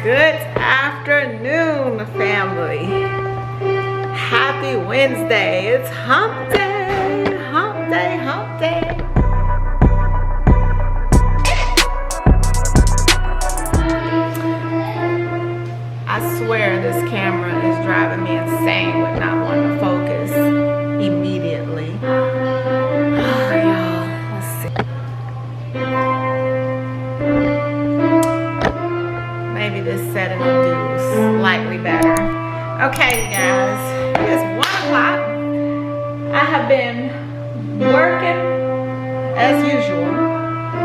Good afternoon, family. Happy Wednesday. It's hump day, hump day, hump day. I swear this camera is driving me insane with not wanting to focus immediately. Oh, y'all, let's see. Maybe this setting will do slightly better. Okay, you guys, it's 1 o'clock. I have been working as usual.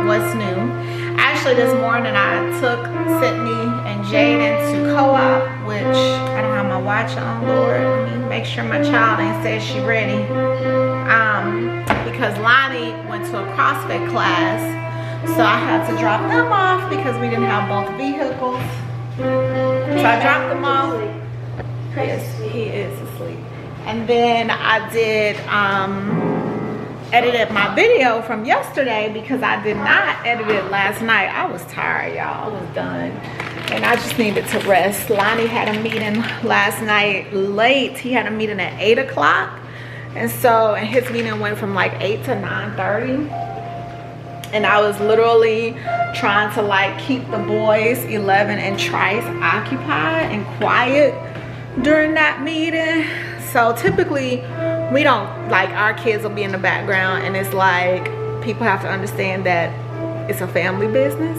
What's new? Actually, this morning I took Sydney and Jaden to co-op, which I don't have my watch on, Lord. Let me make sure my child ain't said she ready. Because Lonnie went to a CrossFit class, so I had to drop them off because we didn't have both vehicles. So I dropped them off. Yes, he is asleep. And then I did edited my video from yesterday because I did not edit it last night. I was tired, y'all. I was done. And I just needed to rest. Lonnie had a meeting last night late. He had a meeting at 8 o'clock. And his meeting went from like 8 to 9:30. And I was literally trying to like keep the boys, 11 and Trice, occupied and quiet during that meeting. So typically we don't, like, our kids will be in the background, and it's like people have to understand that it's a family business.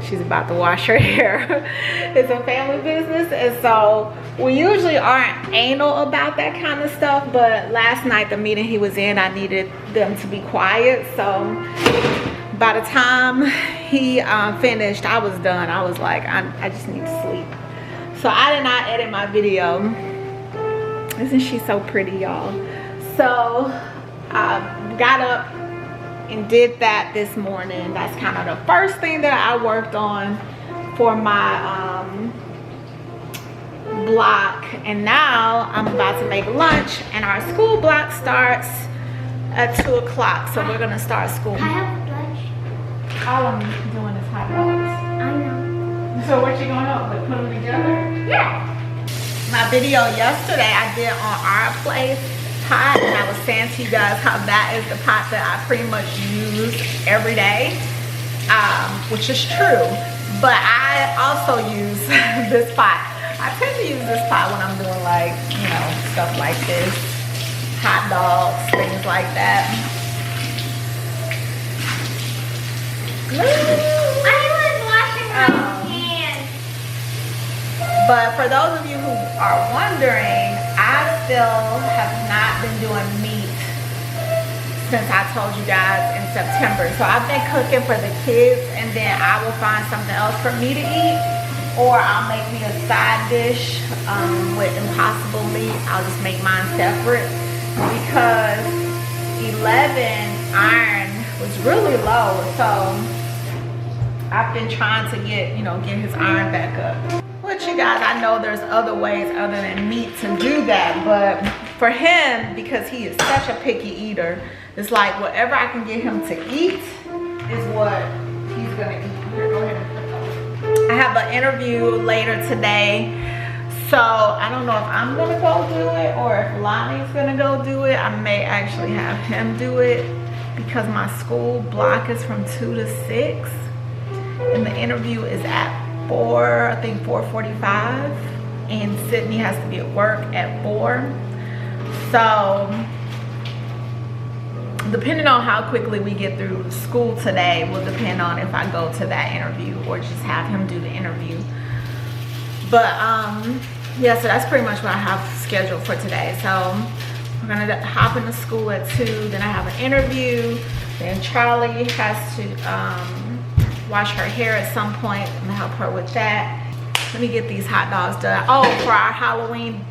She's about to wash her hair. It's a family business, and so we usually aren't anal about that kind of stuff, but last night the meeting he was in, I needed them to be quiet. So by the time he finished, I was done. I was like, I just need to sleep. So I did not edit my video. Isn't she so pretty, y'all? So I got up and did that this morning. That's kind of the first thing that I worked on for my block. And now I'm about to make lunch, and our school block starts at 2 o'clock. So we're gonna start school. I have lunch. All I'm doing is hot dogs. I know. So what you gonna help with? Put them together? Yeah. My video yesterday I did on our place pot, and I was saying to you guys how that is the pot that I pretty much use every day, which is true. But I also use this pot. I tend to use this pot when I'm doing, like, you know, stuff like this, hot dogs, things like that. I was washing my hands. But for those of you who are wondering, I still have not been doing meat since I told you guys in September. So I've been cooking for the kids, and then I will find something else for me to eat, or I'll make me a side dish with impossible meat. I'll just make mine separate because 11 iron was really low. So I've been trying to get his iron back up. But you guys, I know there's other ways other than meat to do that, but for him, because he is such a picky eater, it's like whatever I can get him to eat is what he's gonna eat. Here, go ahead and put those. I have an interview later today, so I don't know if I'm gonna go do it or if Lonnie's gonna go do it. I may actually have him do it because my school block is from 2 to 6, and the interview is at 4:45, and Sydney has to be at work at 4. So depending on how quickly we get through school today will depend on if I go to that interview or just have him do the interview. But yeah, so that's pretty much what I have scheduled for today. So we're gonna hop into school at 2, then I have an interview, then Charlie has to wash her hair at some point. I'm gonna help her with that. Let me get these hot dogs done. Oh, for our Halloween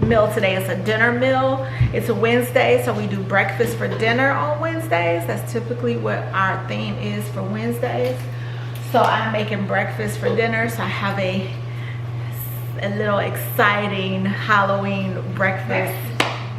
meal today, it's a dinner meal. It's a Wednesday, so we do breakfast for dinner on Wednesdays. That's typically what our theme is for Wednesdays. So I'm making breakfast for dinner, so I have a little exciting Halloween breakfast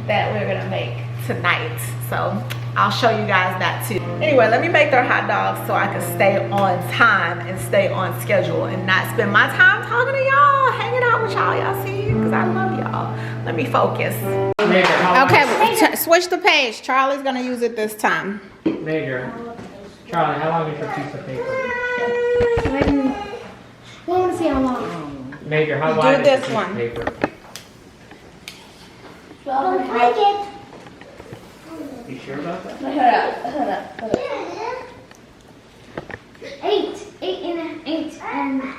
that we're gonna make tonight. So I'll show you guys that too. Anyway, let me make their hot dogs so I can stay on time and stay on schedule and not spend my time talking to y'all, hanging out with y'all. Y'all see? Because I love y'all. Let me focus. Okay, switch the page. Charlie's gonna use it this time. Major. Charlie, how long is your piece of paper? I want to see how long. Major, how wide is this this piece one. of paper? Don't break it. You sure about that? Hold up.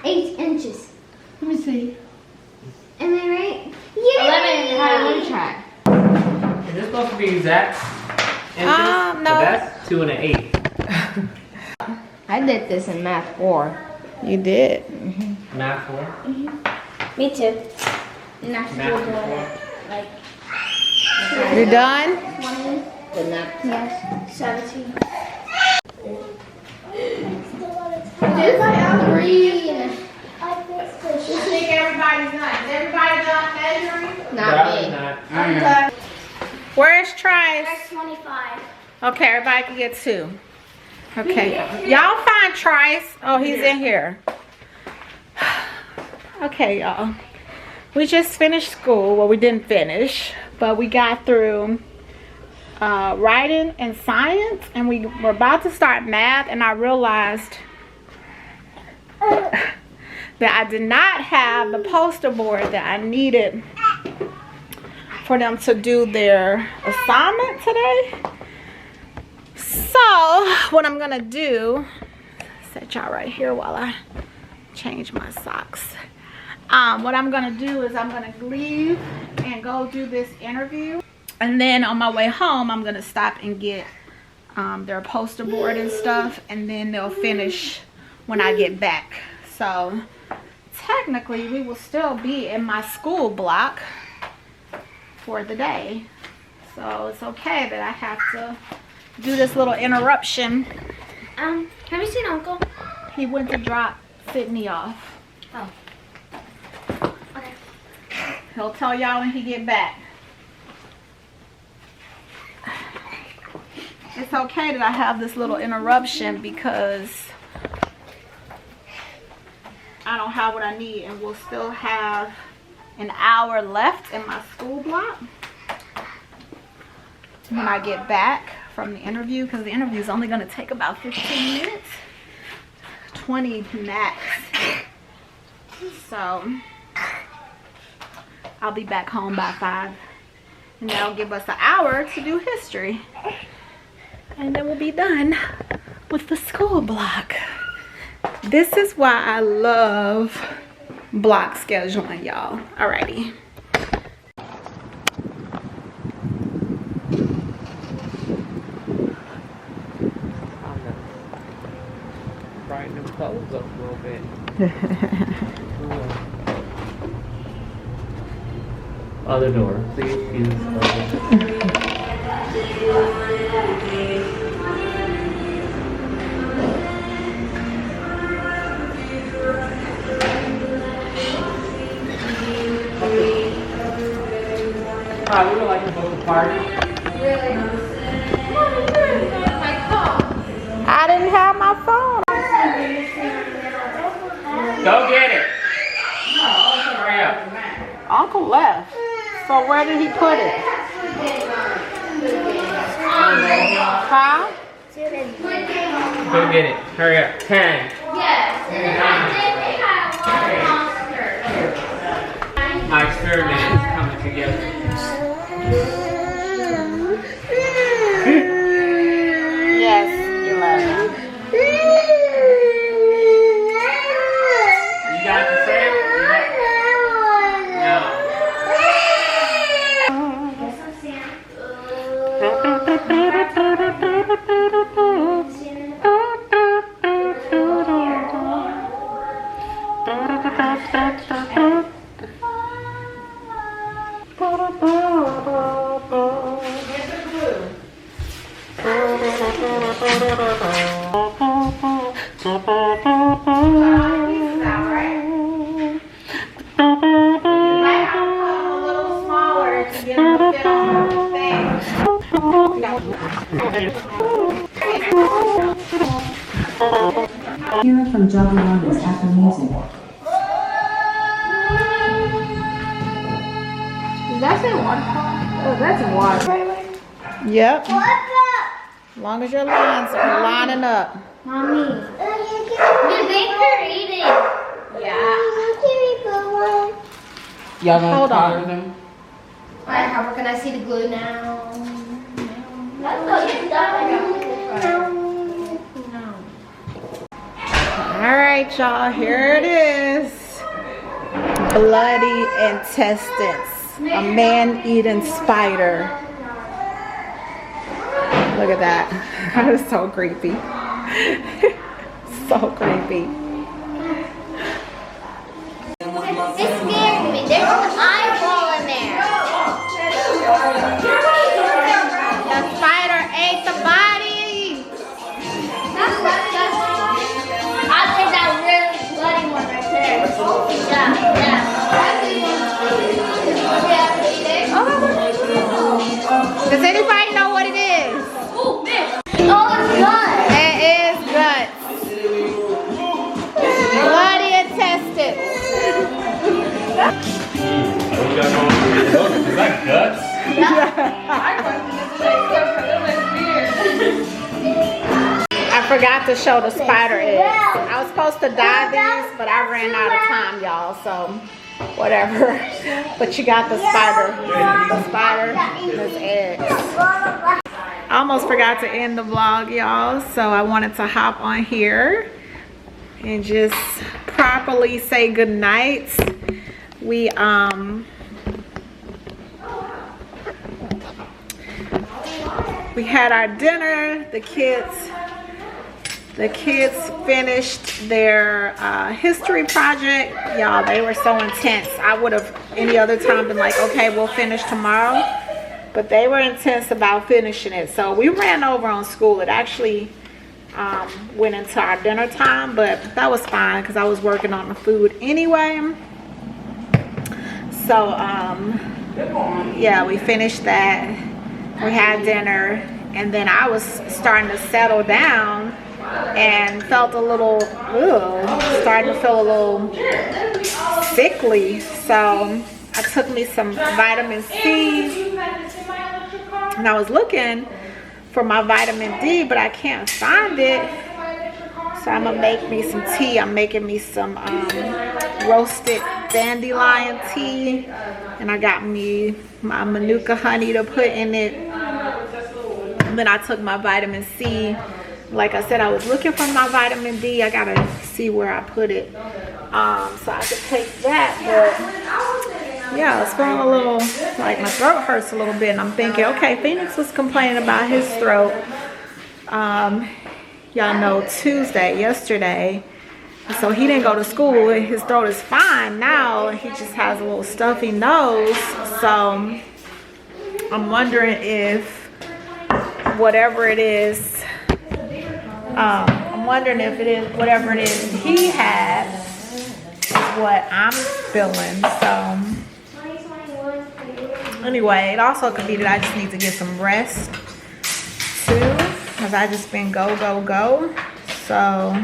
8 inches. Let me see. Am I right? Yeah. 11 and a half. Let me try. Is this supposed to be exact inches? No. But that's 2 1/8. I did this in math 4. You did. Math 4? Me too. Math 4? Like You done? 20. The math. Yes. 17. I think everybody's done. Is everybody done measuring? Not me. Where's Trice? That's 25. Okay, everybody can get 2. Okay, y'all find Trice. Oh, he's in here. Okay, y'all. We just finished school. Well, we didn't finish, but we got through writing and science, and we were about to start math, and I realized that I did not have the poster board that I needed for them to do their assignment today. So what I'm gonna do, set y'all right here while I change my socks. What I'm gonna do is I'm gonna leave and go do this interview, and then on my way home I'm gonna stop and get their poster board and stuff, and then they'll finish when I get back. So technically we will still be in my school block for the day, so it's okay that I have to do this little interruption. Have you seen Uncle? He went to drop Sydney off. Oh. Okay. He'll tell y'all when he get back. It's okay that I have this little interruption because I don't have what I need, and we'll still have an hour left in my school block when I get back from the interview, because the interview is only going to take about 15 minutes, 20 max. So I'll be back home by 5, and that'll give us an hour to do history, and then we'll be done with the school block. This is why I love block scheduling, y'all. Alrighty. Brighten them clothes up a little bit. Other door, please. I would like to book a party. I didn't have my phone. Go get it. Hurry up. Uncle left. So where did he put it? Huh? Go get it. Hurry up. 10. My experiment is coming together. Yes, 11. You got the same? No. Hear it from Jolly Wonders after music. Does that say waterfall? Oh, that's water. Yep. As long as your lines are lining up. Mommy. Dude, they're eating. Y'all gonna Hold on. color them? Alright, how can I see the glue now? All right, y'all, here it is. Bloody intestines. A man-eating spider. Look at that. That is so creepy. So creepy. It scared me. There's an eyeball in there. The spider ate the body. I'll take that really bloody one right there. Does anybody know what it is? Oh, it's good. It is guts. Bloody intestines. Is that guts? I forgot to show the spider eggs. I was supposed to dye these, but I ran out of time, y'all, so whatever. But you got the spider. The spider and his eggs. I almost forgot to end the vlog, y'all, so I wanted to hop on here and just properly say goodnight. We had our dinner. The kids finished their history project. Y'all, they were so intense. I would have any other time been like, okay, we'll finish tomorrow. But they were intense about finishing it. So we ran over on school. It actually went into our dinner time, but that was fine because I was working on the food anyway. So yeah, we finished that. We had dinner, and then I was starting to settle down and felt a little, starting to feel a little sickly. So I took me some vitamin C, and I was looking for my vitamin D, but I can't find it. So I'm gonna make me some tea. I'm making me some roasted dandelion tea, and I got me my manuka honey to put in it. And then I took my vitamin C. Like I said, I was looking for my vitamin D. I gotta see where I put it, so I could take that. But yeah, I was feeling a little like my throat hurts a little bit, and I'm thinking, okay, Phoenix was complaining about his throat. Y'all know yesterday, so he didn't go to school. His throat is fine now. He just has a little stuffy nose. So I'm wondering if whatever it is, I'm wondering if it is whatever it is he had is what I'm feeling. So anyway, it also could be that I just need to get some rest too, because I just been go. So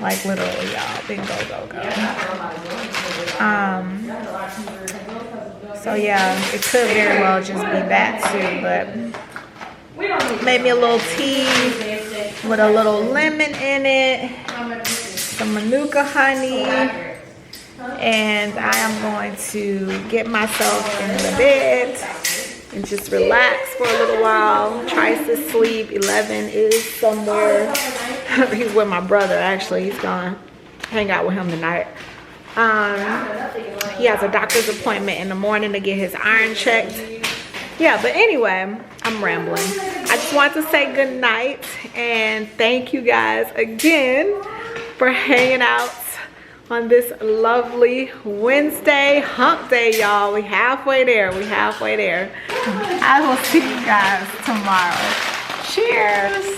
like literally, y'all, been go. So yeah, it could very well just be that too, but made me a little tea with a little lemon in it, some manuka honey, and I am going to get myself in the bed and just relax for a little while. Tries to sleep. 11 is somewhere. He's with my brother, actually. He's gonna hang out with him tonight. He has a doctor's appointment in the morning to get his iron checked. Yeah, but anyway, I'm rambling. I just want to say good night and thank you guys again for hanging out on this lovely Wednesday hump day, y'all. We halfway there. I will see you guys tomorrow. Cheers.